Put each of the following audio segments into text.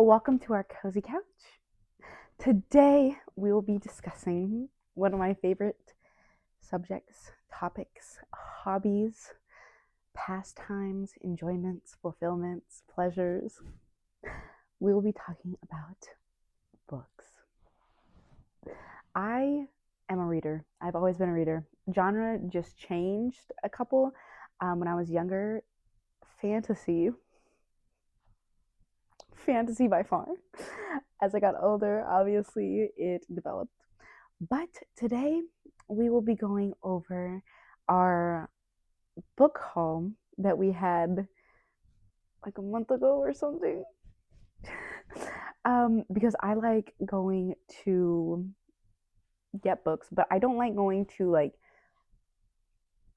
Welcome to our cozy couch. Today we will be discussing one of my favorite subjects, topics, hobbies, pastimes, enjoyments, fulfillments, pleasures. We will be talking about books. I am a reader. I've always been a reader. Genre just changed a couple. When I was younger, fantasy by far. As I got older, obviously it developed. But today we will be going over our book haul that we had like a month ago or something. Because I like going to get books, but I don't like going to like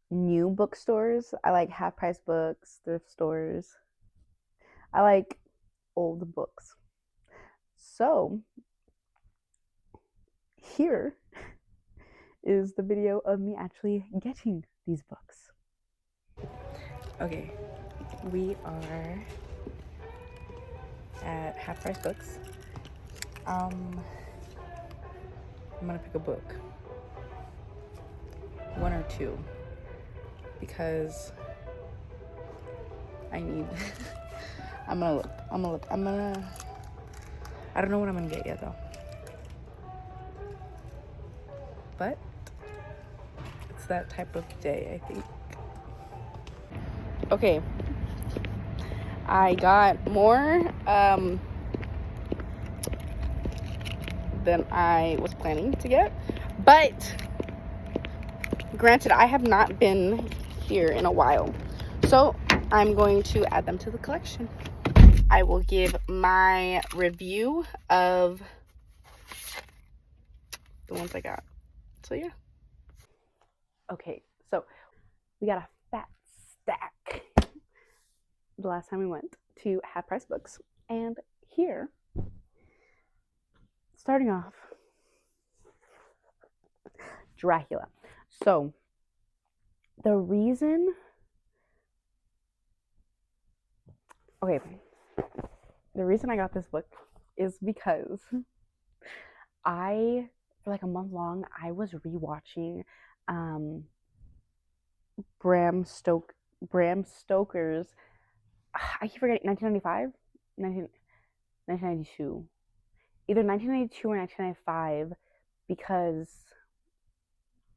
new bookstores. I like half price books, thrift stores. I like old books. So here is the video of me actually getting these books. Okay, we are at Half Price Books. I'm gonna pick a book, one or two, because I need. I'm gonna look. I don't know what I'm gonna get yet though, but it's that type of day, I think. Okay, I got more than I was planning to get, but granted, I have not been here in a while, so I'm going to add them to the collection. I will give my review of the ones I got. So yeah. Okay, so we got a fat stack the last time we went to Half Price Books, and here, starting off, Dracula. So the reason I got this book is because for like a month long, I was rewatching Bram Stoker's, I keep forgetting, 1992. Either 1992 or 1995, because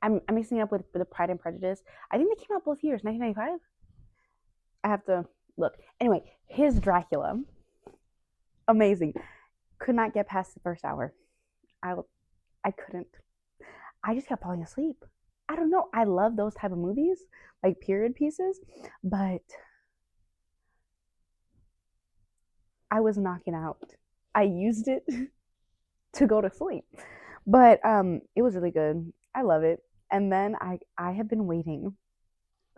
I'm mixing it up with the Pride and Prejudice. I think they came out both years, 1995. I have to look. Anyway, his Dracula, amazing. Could not get past the first hour. I couldn't. I just kept falling asleep. I don't know. I love those type of movies, like period pieces, but I was knocking out. I used it to go to sleep, but it was really good. I love it. And then I have been waiting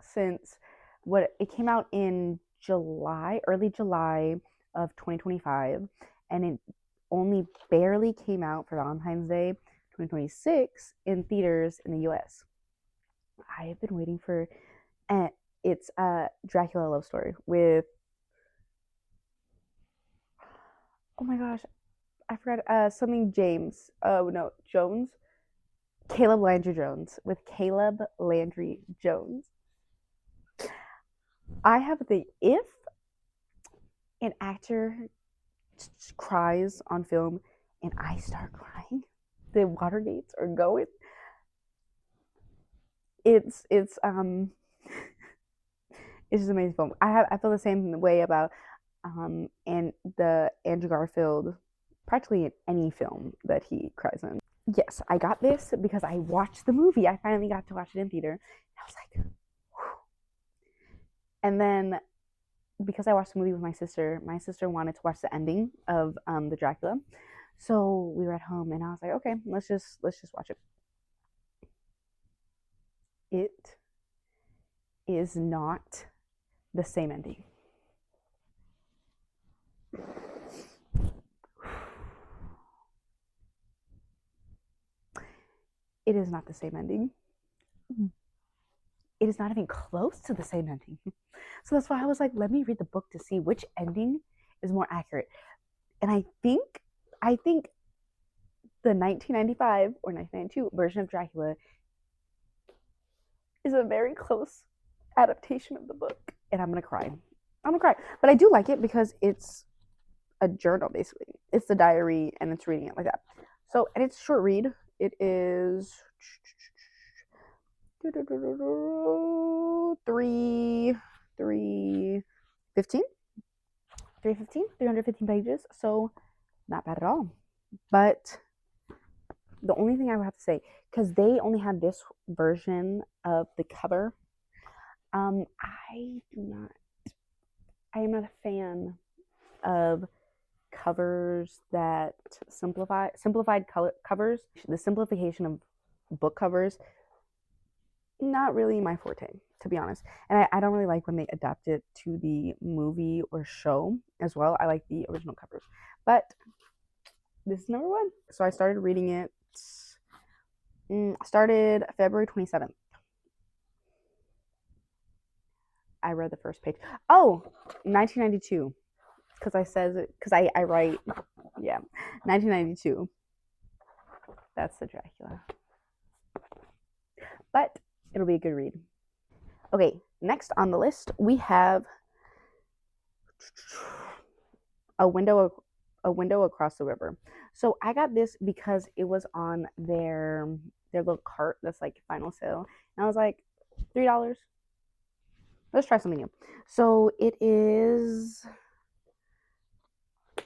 since it came out in early July of 2025, and it only barely came out for Valentine's Day 2026 in theaters in the US. I have been waiting for it's a Dracula love story with, oh my gosh, I forgot something James. Oh no, Jones. Caleb Landry Jones, with Caleb Landry Jones. I have if an actor cries on film and I start crying, the Watergates are going. It's it's just an amazing film. I feel the same way about and the Andrew Garfield, practically in any film that he cries in. Yes, I got this because I watched the movie. I finally got to watch it in theater. I was like, whew. And then because I watched the movie with my sister wanted to watch the ending of the Dracula. So we were at home and I was like, okay, let's just watch it. It is not the same ending. It is not the same ending. It is not even close to the same ending. So that's why I was like, let me read the book to see which ending is more accurate. And I think the 1995 or 1992 version of Dracula is a very close adaptation of the book, and I'm gonna cry. I'm gonna cry, but I do like it because it's a journal basically. It's the diary, and it's reading it like that. So, and it's a short read. It is 315 315 pages, so not bad at all. But the only thing I would have to say, because they only had this version of the cover, I do not, I am not a fan of covers that simplified color covers. The simplification of book covers, not really my forte, to be honest. And I don't really like when they adapt it to the movie or show as well. I like the original covers. But this is number one. So I started reading it, started February 27th. I read the first page. Oh, 1992. Because I write, yeah, 1992. That's the Dracula. But it'll be a good read. Okay, next on the list we have a window across the river. So I got this because it was on their little cart that's like final sale, and I was like, $3. Let's try something new. So it is.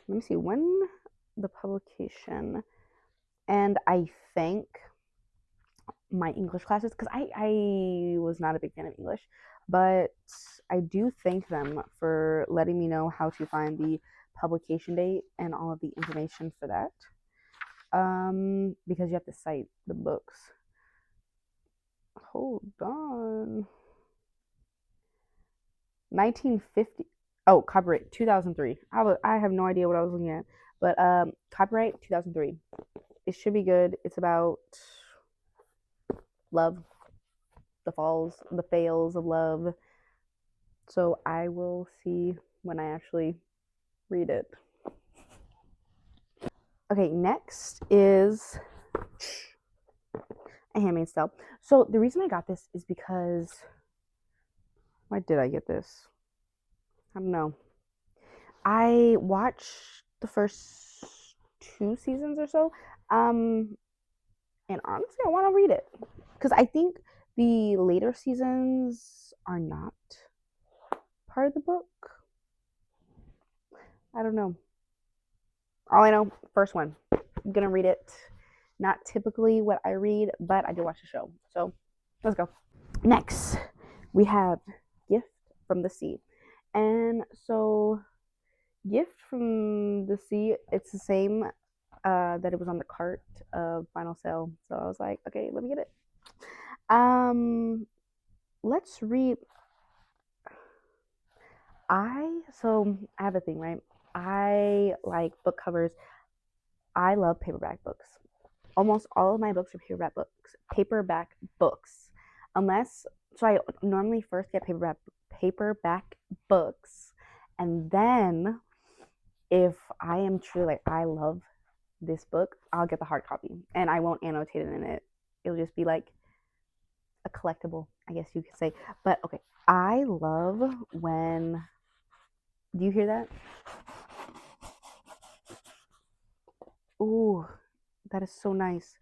Let me see when the publication, and I thank my English classes because I was not a big fan of English, but I do thank them for letting me know how to find the publication date and all of the information for that. Because you have to cite the books. Hold on. 1950. Oh, copyright 2003. I have no idea what I was looking at, but copyright 2003. It should be good. It's about love, the falls, the fails of love. So I will see when I actually read it. Okay, next is A Handmaid's Tale. So the reason I got this is because, why did I get this? I don't know. I watched the first 2 seasons or so, and honestly, I want to read it because I think the later seasons are not part of the book. I don't know. All I know, first one, I'm gonna read it. Not typically what I read, but I did watch the show. So let's go. Next, we have Gift from the Sea. And so, Gift from the Sea, it's the same that it was on the cart of Final Sale. So I was like, okay, let me get it. Let's read. So I have a thing, right? I like book covers. I love paperback books. Almost all of my books are paperback books. Paperback books, unless so I normally first get paperback books, and then if I am truly like I love this book, I'll get the hard copy, and I won't annotate it in it. It'll just be like a collectible, I guess you could say. But okay, I love when. Do you hear that? Ooh, that is so nice.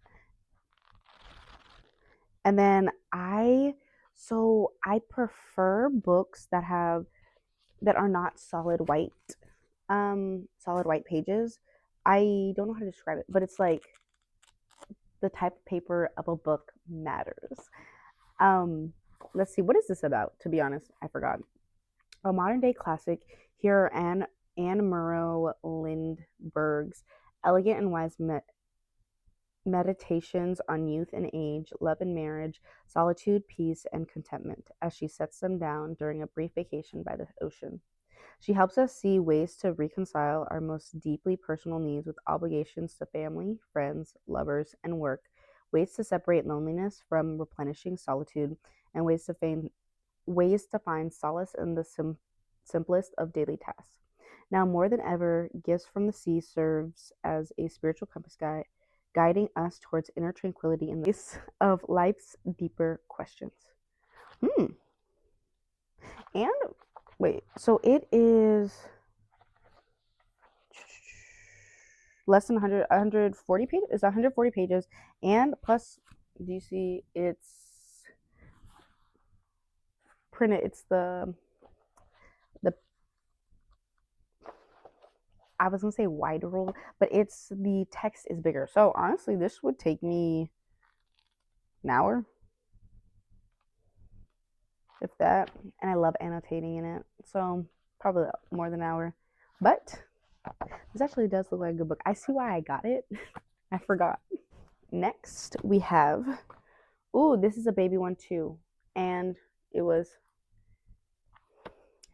And then I prefer books that are not solid white pages. I don't know how to describe it, but it's like the type of paper of a book matters. Let's see, what is this about? To be honest, I forgot. A modern day classic. Here are Anne Murrow Lindbergh's elegant and wise meditations on youth and age, love and marriage, solitude, peace, and contentment, as she sets them down during a brief vacation by the ocean. She helps us see ways to reconcile our most deeply personal needs with obligations to family, friends, lovers, and work, ways to separate loneliness from replenishing solitude, and ways to find solace in the simplest of daily tasks. Now more than ever, Gifts from the Sea serves as a spiritual compass guiding us towards inner tranquility in the face of life's deeper questions. And wait, so it is less than 140 pages. It's 140 pages, and plus, do you see it's printed? It's the I was gonna say wider roll, but it's the text is bigger. So honestly, this would take me an hour, if that. And I love annotating in it, so probably more than an hour. But this actually does look like a good book. I see why I got it. I forgot. Next, we have, ooh, this is a baby one too, and it was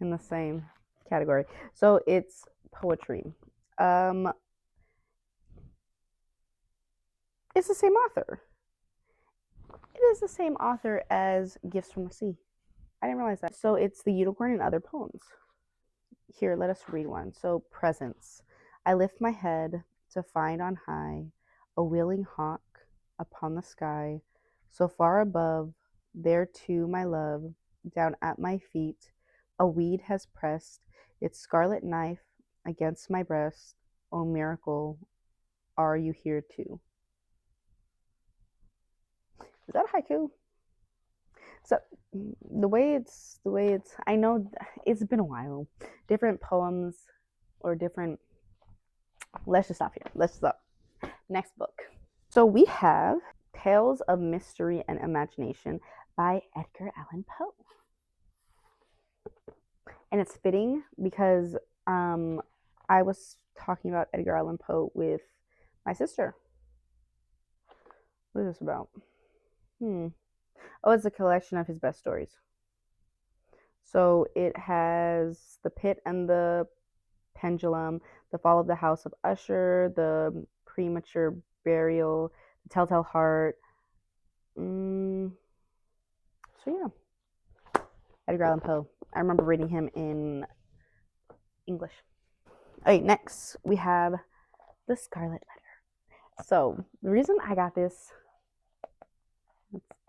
in the same category. So it's poetry. It's the same author. It is the same author as Gifts from the Sea. I didn't realize that. So it's The Unicorn and Other Poems. Here, let us read one. So, Presence. I lift my head to find on high a wheeling hawk upon the sky, so far above, there too, my love, down at my feet, a weed has pressed its scarlet knife against my breast. O miracle, are you here too? Is that a haiku? So the way it's I know it's been a while. Different poems or different. Let's just stop here. Let's stop. Next book. So we have Tales of Mystery and Imagination by Edgar Allan Poe. And it's fitting because I was talking about Edgar Allan Poe with my sister. What is this about? Oh, it's a collection of his best stories. So it has The Pit and the Pendulum, The Fall of the House of Usher, The Premature Burial, The Telltale Heart. So yeah, Edgar Allan Poe. I remember reading him in English. Okay, next we have The Scarlet Letter. So the reason I got this,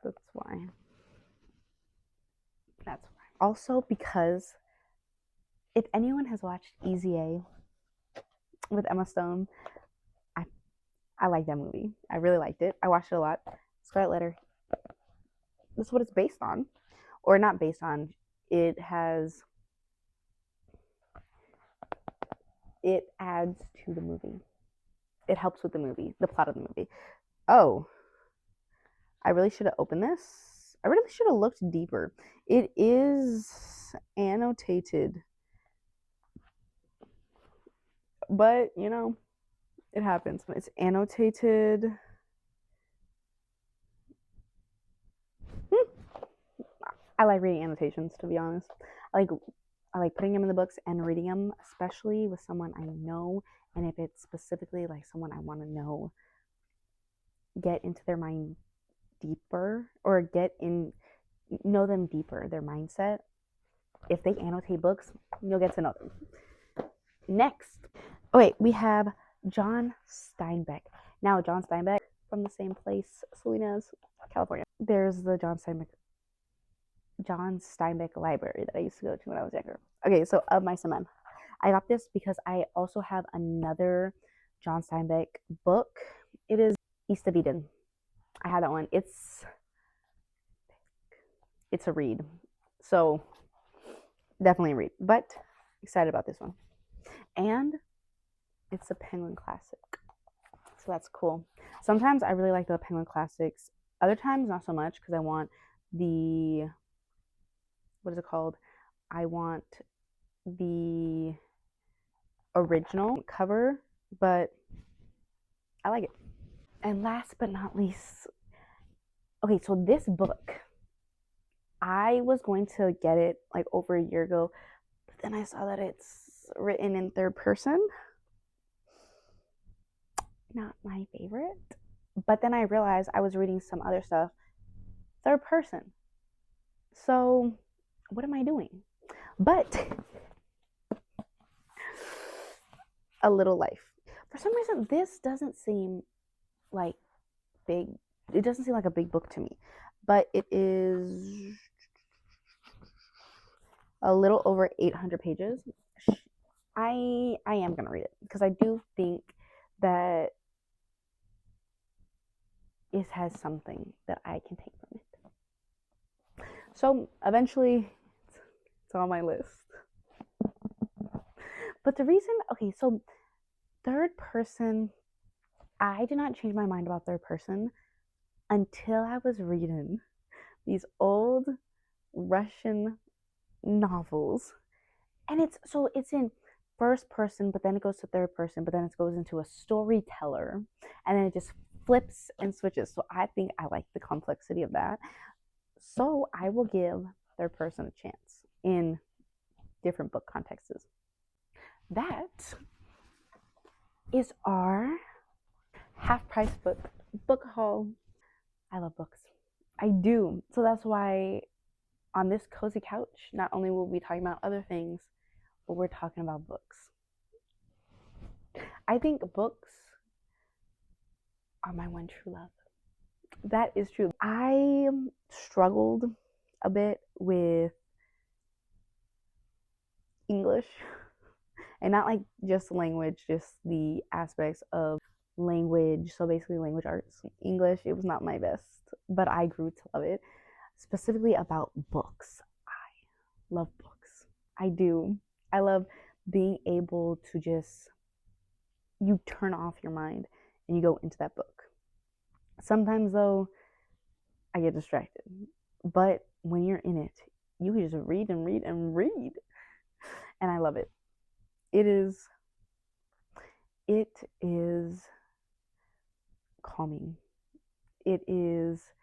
that's why. That's why. Also because if anyone has watched Easy A with Emma Stone, I like that movie. I really liked it. I watched it a lot. Scarlet Letter. This is what it's based on, or not based on. It adds to the movie. It helps with the movie, the plot of the movie. Oh, I really should have opened this. I really should have looked deeper. It is annotated, but you know, it happens. It's annotated. I like reading annotations, to be honest. I like putting them in the books and reading them, especially with someone I know, and if it's specifically like someone I want to know, get into their mind deeper, or know them deeper, their mindset. If they annotate books, you'll get to know them. Next, oh wait, we have John Steinbeck. Now, John Steinbeck, from the same place, Salinas, California. There's the John Steinbeck library that I used to go to when I was younger. Okay, so Of Mice and Men. I got this because I also have another John Steinbeck book. It is East of Eden. I had that one. It's a read. So definitely a read. But excited about this one. And it's a Penguin classic. So that's cool. Sometimes I really like the Penguin classics. Other times not so much because I want the what is it called? I want the original cover, but I like it. And last but not least, okay, so this book, I was going to get it like over a year ago, but then I saw that it's written in third person. Not my favorite. But then I realized I was reading some other stuff third person. So what am I doing? But A Little Life. For some reason, this doesn't seem like big. It doesn't seem like a big book to me, but it is a little over 800 pages. I am gonna read it because I do think that it has something that I can take from it. So eventually, it's on my list. But the reason, okay, so third person, I did not change my mind about third person until I was reading these old Russian novels. And it's in first person, but then it goes to third person, but then it goes into a storyteller, and then it just flips and switches. So I think I like the complexity of that. So I will give third person a chance in different book contexts. That is our half price book haul. I love books. I do. So that's why on this cozy couch, not only will we be talking about other things, but we're talking about books. I think books are my one true love. That is true. I struggled a bit with English, and not like just language, just the aspects of language. So basically, language arts. English, it was not my best, but I grew to love it. Specifically about books. I love books. I do. I love being able to just, you turn off your mind and you go into that book. Sometimes, though, I get distracted. But when you're in it, you can just read and read and read. And I love it. It is calming. It is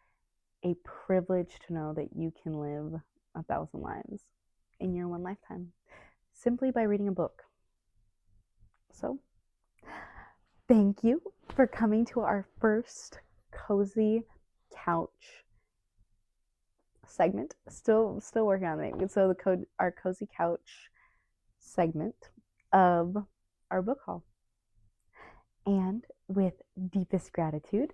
a privilege to know that you can live 1,000 lives in your one lifetime simply by reading a book. So, thank you for coming to our first cozy couch segment. Still working on it. So our cozy couch segment of our book haul. And with deepest gratitude,